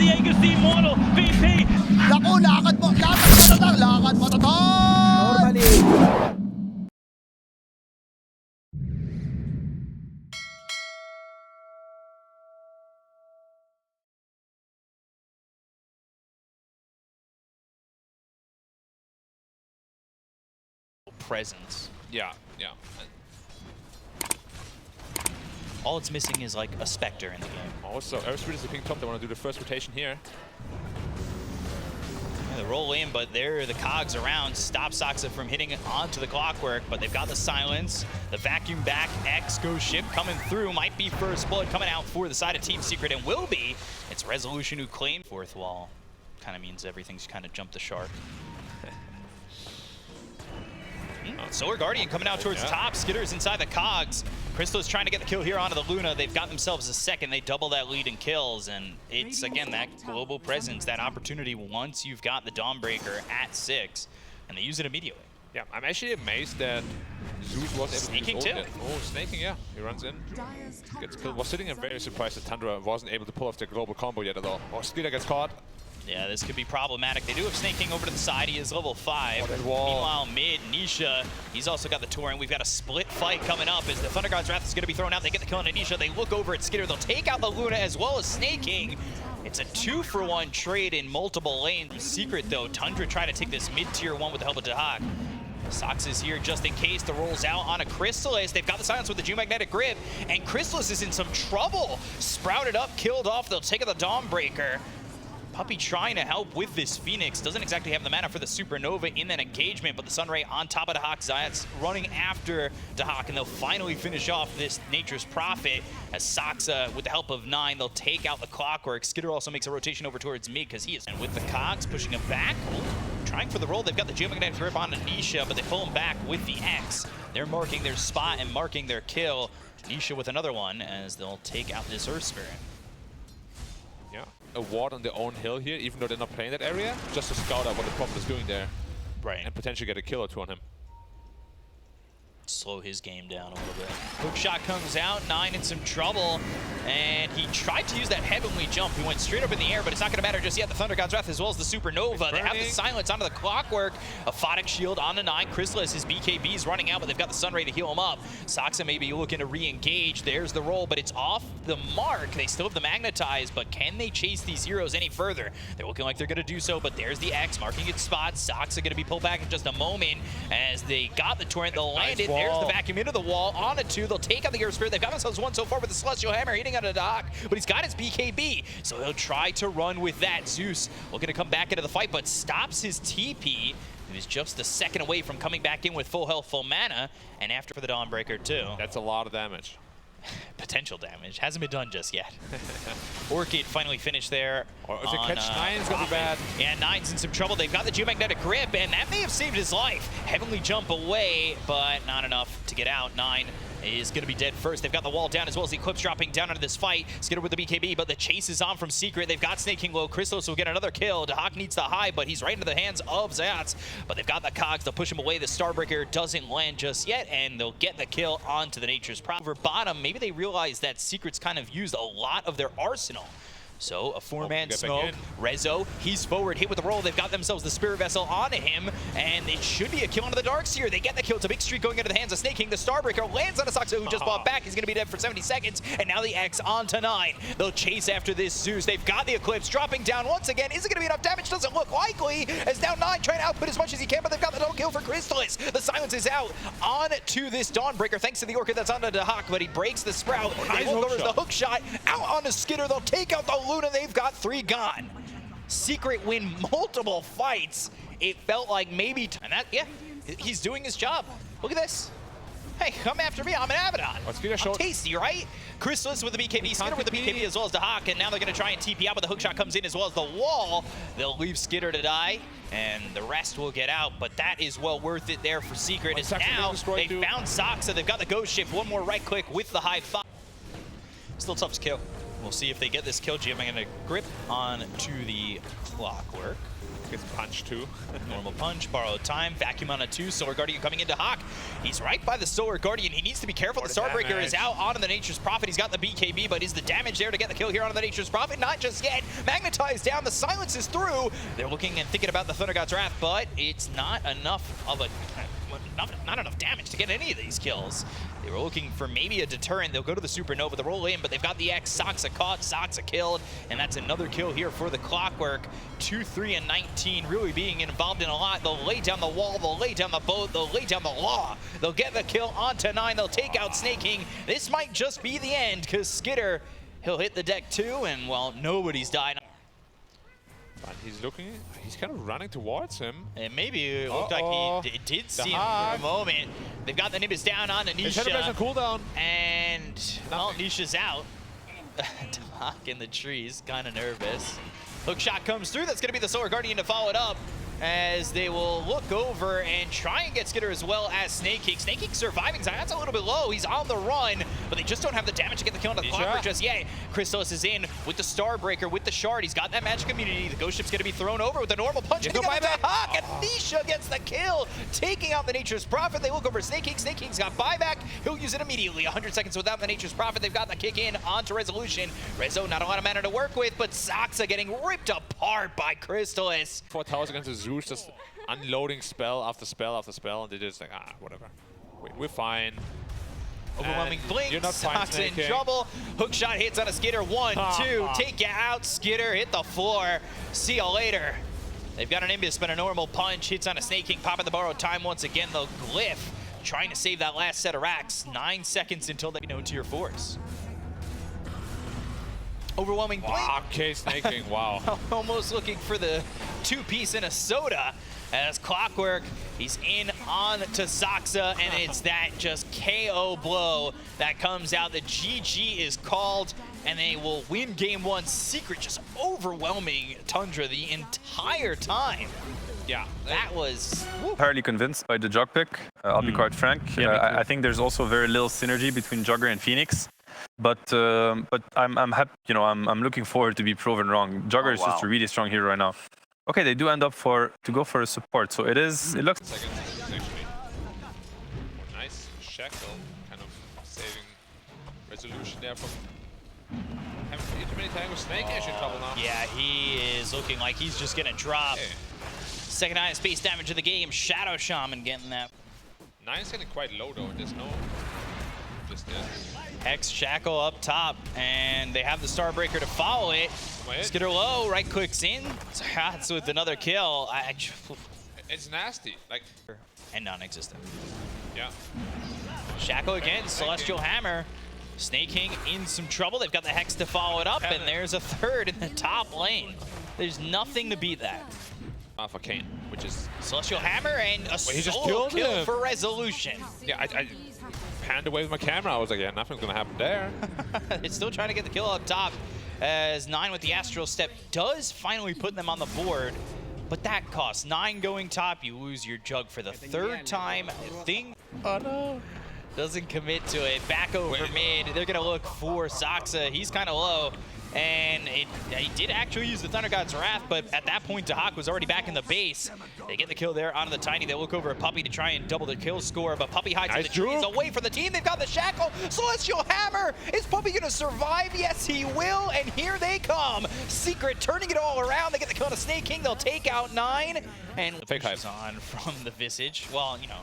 Diego's the immortal VP. Naku, lakad mo tatang, lakad mo tatang! Normally. Presence. Yeah. All it's missing is like a Spectre in the game. Also, Airspeed is the ping top. They want to do the first rotation here. Yeah, they roll in, but the cogs around stop Soxa from hitting onto the clockwork, but they've got the silence. The vacuum back X goes ship coming through. Might be first blood coming out for the side of Team Secret, and will be. It's Resolution who claimed fourth wall. Kind of means everything's kind of jumped the shark. Solar Guardian coming out towards top. Skitter's inside the cogs. Crystal's trying to get the kill here onto the Luna. They've got themselves a second. They double that lead in kills, and it's again that global presence, that opportunity once you've got the Dawnbreaker at 6, and they use it immediately. Yeah, I'm actually amazed that Zeus was able to use ult. Oh, snaking, yeah. He runs in, gets killed. Was sitting and very surprised that Tundra wasn't able to pull off the global combo yet at all. Oh, Skitter gets caught. Yeah, this could be problematic. They do have Snaking over to the side. He is level 5. Wall. Meanwhile, mid, Nisha, he's also got the Torrent. We've got a split fight coming up as the Thunder God's Wrath is going to be thrown out. They get the kill on Nisha. They look over at Skitter. They'll take out the Luna as well as Snaking. It's a 2-for-1 trade in multiple lanes. Secret, though, Tundra trying to take this mid-tier 1 with the help of Dahak. Sox is here just in case. The rolls out on a Chrysalis. They've got the silence with the Geomagnetic Grip, and Chrysalis is in some trouble. Sprouted up, killed off. They'll take out the Dawnbreaker. Puppey trying to help with this Phoenix. Doesn't exactly have the mana for the Supernova in that engagement, but the Sunray on top of Dahak. Zayat's running after Dahak, and they'll finally finish off this Nature's Prophet as Soxa, with the help of 9, they'll take out the Clockwork. Skitter also makes a rotation over towards mid because he is. And with the Cogs pushing him back, trying for the roll. They've got the Geomagnetic Grip on Nisha, but they pull him back with the X. They're marking their spot and marking their kill. Nisha with another one as they'll take out this Earth Spirit. Yeah, a ward on their own hill here, even though they're not playing that area, just to scout out what the Prophet is doing there. Right. And potentially get a kill or two on him. Slow his game down a little bit. Hook shot comes out, 9 in some trouble, and he tried to use that heavenly jump. He went straight up in the air, but it's not going to matter just yet. The Thunder God's Wrath as well as the Supernova. They have the silence onto the Clockwork. A Photic Shield on the 9. Chrysalis, his BKB is running out, but they've got the Sunray to heal him up. Soxa maybe looking to re-engage. There's the roll, but it's off the mark. They still have the Magnetize, but can they chase these heroes any further? They're looking like they're going to do so, but there's the X marking its spot. Soxa going to be pulled back in just a moment as they got the Torrent. They'll land it. There's the vacuum into the wall, on a 2. They'll take out the Earth Spirit. They've got themselves 1 so far with the Celestial Hammer hitting on a Dahak, but he's got his BKB, so they'll try to run with that. Zeus looking to come back into the fight, but stops his TP. He was just a second away from coming back in with full health, full mana, and after for the Dawnbreaker too. That's a lot of damage. Potential damage. Hasn't been done just yet. Orchid finally finished there. Or if they catch 9, it's going to be bad. Yeah, 9's in some trouble. They've got the Geomagnetic Grip, and that may have saved his life. Heavenly jump away, but not enough to get out. 9 is going to be dead first. They've got the wall down as well as the Eclipse dropping down into this fight. Skitter with the BKB, but the chase is on from Secret. They've got Snaking low. Chrysalis will get another kill. Dahak needs the high, but he's right into the hands of Zayats. But they've got the Cogs. They'll push him away. The Starbreaker doesn't land just yet, and they'll get the kill onto the Nature's Prophet. Over bottom, maybe they realize that Secret's kind of used a lot of their arsenal. So a 4-man smoke. Rezo, he's forward, hit with the roll. They've got themselves the Spirit Vessel onto him, and it should be a kill onto the Darkseer. They get the kill. It's a big streak going into the hands of Snaking. The Starbreaker lands on a Soxa who just bought back. He's going to be dead for 70 seconds, and now the X onto 9. They'll chase after this Zeus. They've got the Eclipse dropping down once again. Is it going to be enough damage? Doesn't look likely, as now 9 trying to output as much as he can, but they've got the double kill for Chrysalis. The silence is out on to this Dawnbreaker, thanks to the Orchid that's onto Dahak, but he breaks the Sprout. They look over the hook shot out onto Skitter. They'll take out the Luna. They've got 3 gone. Secret win multiple fights. It felt like maybe, and that, yeah, he's doing his job. Look at this. Hey, come after me. I'm an Abaddon. I'm tasty, right? Chrysalis with the BKB, Skitter with the BKB as well as Dahak, and now they're going to try and TP out, but the hookshot comes in as well as the wall. They'll leave Skitter to die, and the rest will get out, but that is well worth it there for Secret. As now they found Soxa. They've got the Ghost Shift. One more right click with the high 5. Still tough to kill. We'll see if they get this kill. GM going to grip on to the Clockwork. Gets punched too. Normal punch, borrowed time, vacuum on a 2. Solar Guardian coming into Hawk. He's right by the Solar Guardian. He needs to be careful. The Starbreaker is out onto the Nature's Prophet. He's got the BKB, but is the damage there to get the kill here onto the Nature's Prophet? Not just yet. Magnetized down. The silence is through. They're looking and thinking about the Thunder God's Wrath, but it's not enough of a... Not enough damage to get any of these kills. They were looking for maybe a deterrent. They'll go to the Supernova, they'll roll in, but they've got the X. Soxa caught, Soxa killed, and that's another kill here for the Clockwork. 2, 3, and 19 really being involved in a lot. They'll lay down the wall, they'll lay down the boat, they'll lay down the law. They'll get the kill onto 9, they'll take out Snaking. This might just be the end, because Skitter, he'll hit the deck too, and well, nobody's died. But he's kind of running towards him. And maybe it looked like he did see him for a moment. They've got the Nimbus down on Anisha. His head cooldown. And, well, Anisha's out. Hawk in the trees, kind of nervous. Hook shot comes through. That's going to be the Solar Guardian to follow it up, as they will look over and try and get Skitter as well as Snakeking. Snakeking surviving. That's a little bit low. He's on the run, but they just don't have the damage to get the kill on the Clockwork just yet. Crystallis is in with the Starbreaker, with the Shard. He's got that magic immunity. The Ghost Ship's going to be thrown over with a normal punch. Yeah, Hawk, and Nisha gets the kill, taking out the Nature's Prophet. They look over Snakeking. Snakeking's got buyback. He'll use it immediately. 100 seconds without the Nature's Prophet. They've got the kick in onto Resolution. Rezo, not a lot of mana to work with, but Soxa getting ripped apart by Crystallis. 4 towers against the Zeus, just unloading spell after spell after spell, and they're just like, whatever. We're fine. Overwhelming blink. You're not fine, Soxa in trouble. Hook shot hits on a Skitter. 1, 2. Take you out, Skitter. Hit the floor. See you later. They've got an Nimbus, but a normal punch hits on a Snakeking. Popping the borrowed time once again. The Glyph trying to save that last set of racks. 9 seconds until they know Tier 4s. Overwhelming blink. Okay, Snakeking, wow. Almost looking for the 2-piece in a soda. As Clockwork, he's in on to Soxa, and it's that just KO blow that comes out. The GG is called, and they will win game 1. Secret just overwhelming Tundra the entire time. Yeah, that was... Entirely convinced by the Jug pick, I'll be quite frank. I think there's also very little synergy between Jugger and Phoenix. But I'm happy, you know, I'm looking forward to be proven wrong. Jugger is just a really strong hero right now. Okay, they do end up to go for a support, so it looks... Second, actually. Nice shackle, kind of saving Resolution there from having to eat too many times with Snake. Actually in trouble now. Yeah, he is looking like he's just gonna drop. Okay. Second highest base damage of the game. Shadow Shaman getting that. 9's getting quite low though. There's no... Just Hex Shackle up top, and they have the Starbreaker to follow it. Skitter low, right clicks in. That's with another kill. It's nasty, like... And non-existent. Yeah. Shackle again, Celestial Hammer. Snakeking in some trouble. They've got the Hex to follow it up, and there's a third in the top lane. There's nothing to beat that. For Kane, which is... Celestial Hammer and a solo kill for Resolution. Yeah, I panned away with my camera. I was like, yeah, nothing's gonna happen there. It's still trying to get the kill up top, as 9 with the Astral Step does finally put them on the board. But that costs 9 going top. You lose your Jug for the 3rd time. Oh no. Doesn't commit to it. Back over mid. They're gonna look for Soxa. He's kind of low. And he did actually use the Thunder God's Wrath, but at that point, Dahak was already back in the base. They get the kill there onto the Tiny. They look over at Puppey to try and double the kill score, but Puppey hides in the trees away from the team. They've got the Shackle. Celestial Hammer. Is Puppey going to survive? Yes, he will, and here they come. Secret turning it all around. They get the kill to Snakeking. They'll take out 9. And fake hype on from the Visage. Well, you know,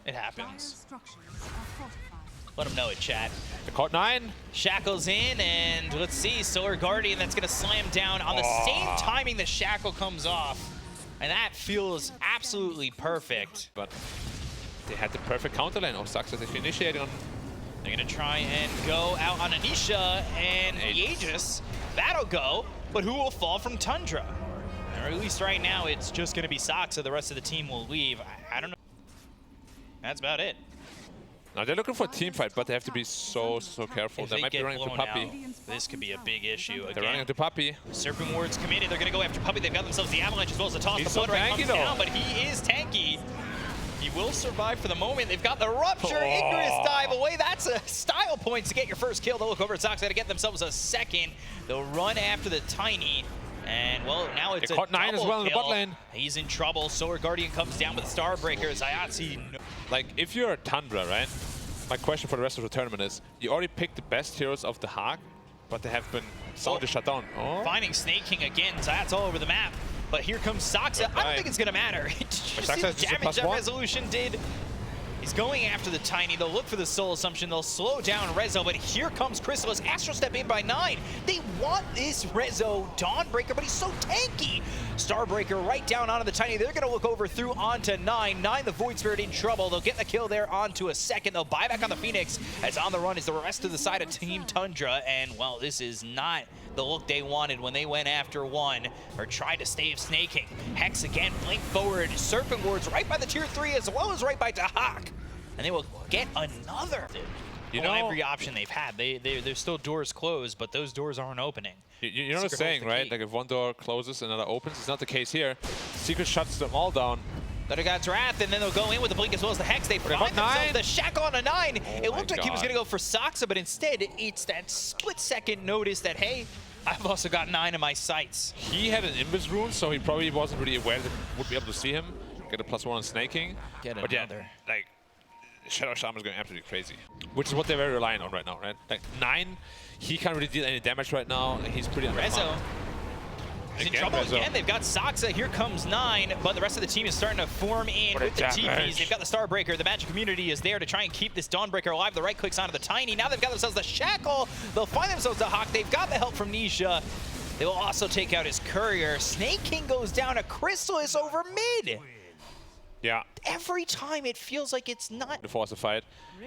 it happens. Let them know it, chat. They caught 9. Shackle's in, and let's see, Solar Guardian, that's gonna slam down on the same timing the Shackle comes off. And that feels absolutely perfect. But they had the perfect counter lane. Oh, sucks that they initiated on... They're gonna try and go out on Anisha and Aegis. That'll go, but who will fall from Tundra? Or at least right now, it's just gonna be Soxa. The rest of the team will leave. I don't know. That's about it. Now they're looking for a team fight, but they have to be so careful. They might be running into Puppey. This could be a big issue. They're running into Puppey. Serpent Ward's committed. They're going to go after Puppey. They've got themselves the Avalanche as well as the toss. The blood right comes down, but he is tanky. He will survive for the moment. They've got the Rupture. Ingress dive away. That's a style point to get your first kill. They'll look over at Soxa to get themselves a second. They'll run after the Tiny. And, well, now it's they a caught 9 as well in the bot kill. lane. He's in trouble. Sword Guardian comes down with the Starbreaker. Zayatsi. Like, if you're a Tundra, right? My question for the rest of the tournament is, you already picked the best heroes of the Hack, but they have been soundly shut down. Oh. Finding Snake King again. Zayat's all over the map. But here comes Soxa. I don't think it's going to matter. Did you see the damage that Resolution did? He's going after the Tiny. They'll look for the Soul Assumption. They'll slow down Rezo, but here comes Chrysalis. Astral Step in by 9. They want this Rezo Dawnbreaker, but he's so tanky. Starbreaker right down onto the Tiny. They're going to look over through onto 9. 9, the Void Spirit in trouble. They'll get the kill there onto a second. They'll buy back on the Phoenix, as on the run is the rest of the side of Team Tundra. And, well, this is not the look they wanted when they went after 1 or tried to stave Snaking. Hex again, blink forward. Serpent Wards right by the tier 3 as well as right by Dahak. And they will get another. You know, every option they've had. There's still doors closed, but those doors aren't opening. You know the saying, right? Like if one door closes, another opens. It's not the case here. Secret shuts them all down. Then got Wrath, and then they'll go in with the Blink as well as the Hex. They find themselves the Shackle on a 9. It looked like he was going to go for Soxa, but instead it's that split-second notice that, hey, I've also got 9 in my sights. He had an Invis rune, so he probably wasn't really aware that would be able to see him. Get a +1 on Snaking. Get but another. Yeah, like, Shadow Shaman is going absolutely crazy. Which is what they're very reliant on right now, right? Like 9, he can't really deal any damage right now. He's pretty Rezo. He's in trouble Rezo. again. They've got Soxa. Here comes 9, but the rest of the team is starting to form in with the TPs. They've got the Starbreaker. The Magic Community is there to try and keep this Dawnbreaker alive. The right clicks onto the Tiny. Now they've got themselves the Shackle. They'll find themselves the Hawk. They've got the help from Nisha. They will also take out his Courier. Snake King goes down to Chrysalis over mid. Yeah. Every time it feels like it's not. To force a fight.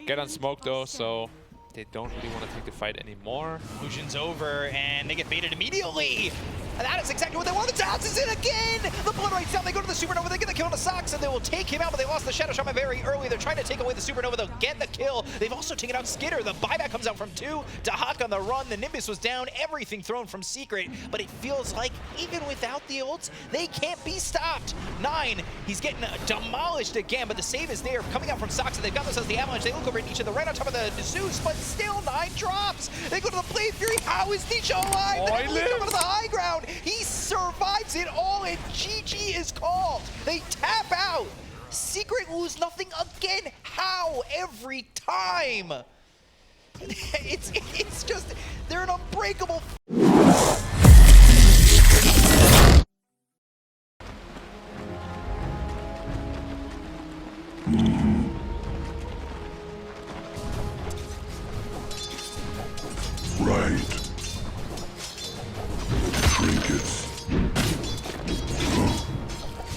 Get on smoke though, so they don't really want to take the fight anymore. Illusion's over, and they get baited immediately. And that is exactly what they want. The Downs is in again! The Blood Rate's down. They go to the Supernova. They get the kill on the Sox, and they will take him out, but they lost the Shadow Shaman very early. They're trying to take away the Supernova. They'll get the kill. They've also taken out Skitter. The buyback comes out from 2. Dahak on the run. The Nimbus was down. Everything thrown from Secret, but it feels like even without the ults, they can't be stopped. 9, he's getting demolished again, but the save is there. Coming out from Sox, they've got themselves the Avalanche. They look over at Nisha. They're right on top of the Zeus, but still 9 drops. They go to the Blade Fury. How is Nisha alive? Oh, he lives. Coming to the high ground. He survives it all, and GG is called. They tap out. Secret lose nothing again. How? Every time. It's just, they're an unbreakable.